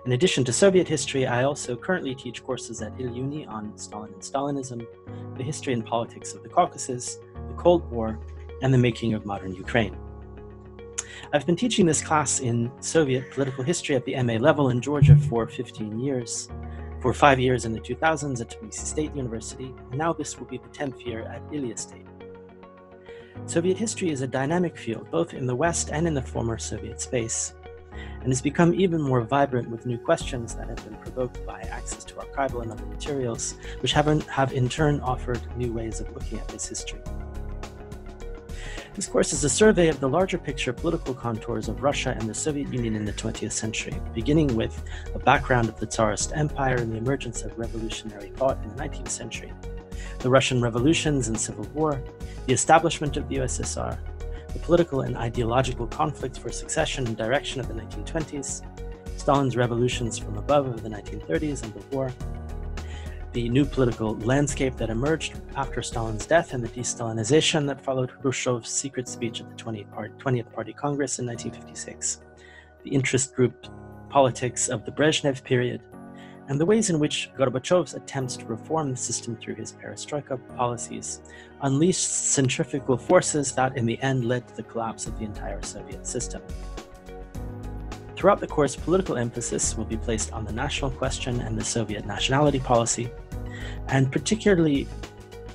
In addition to Soviet history, I also currently teach courses at ILUNI on Stalin and Stalinism, the history and politics of the Caucasus, the Cold War, and the making of modern Ukraine. I've been teaching this class in Soviet political history at the MA level in Georgia for 15 years, for 5 years in the 2000s at Tbilisi State University, and now this will be the 10th year at Ilia State. Soviet history is a dynamic field, both in the West and in the former Soviet space, and has become even more vibrant with new questions that have been provoked by access to archival and other materials, which have in turn offered new ways of looking at this history. This course is a survey of the larger picture political contours of Russia and the Soviet Union in the 20th century, beginning with a background of the Tsarist Empire and the emergence of revolutionary thought in the 19th century, the Russian revolutions and civil war, the establishment of the USSR, the political and ideological conflicts for succession and direction of the 1920s, Stalin's revolutions from above of the 1930s and the war, the new political landscape that emerged after Stalin's death and the de-Stalinization that followed Khrushchev's secret speech at the 20th Party Congress in 1956, the interest group politics of the Brezhnev period, and the ways in which Gorbachev's attempts to reform the system through his perestroika policies unleashed centrifugal forces that in the end led to the collapse of the entire Soviet system. Throughout the course, political emphasis will be placed on the national question and the Soviet nationality policy, and particularly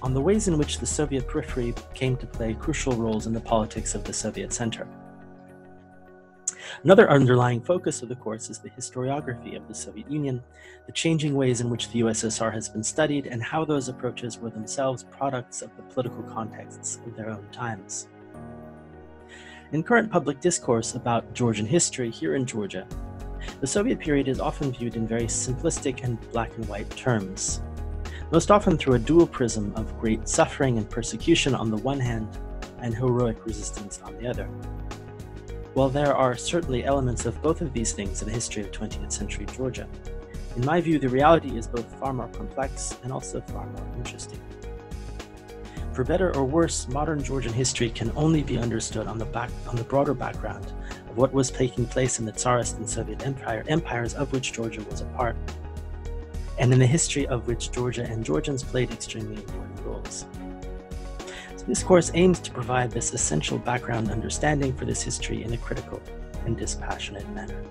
on the ways in which the Soviet periphery came to play crucial roles in the politics of the Soviet center. Another underlying focus of the course is the historiography of the Soviet Union, the changing ways in which the USSR has been studied, and how those approaches were themselves products of the political contexts of their own times. In current public discourse about Georgian history here in Georgia, the Soviet period is often viewed in very simplistic and black and white terms, most often through a dual prism of great suffering and persecution on the one hand and heroic resistance on the other. While there are certainly elements of both of these things in the history of 20th century Georgia, in my view, the reality is both far more complex and also far more interesting. For better or worse, modern Georgian history can only be understood on the broader background of what was taking place in the Tsarist and Soviet empires of which Georgia was a part, and in the history of which Georgia and Georgians played extremely important roles. This course aims to provide this essential background understanding for this history in a critical and dispassionate manner.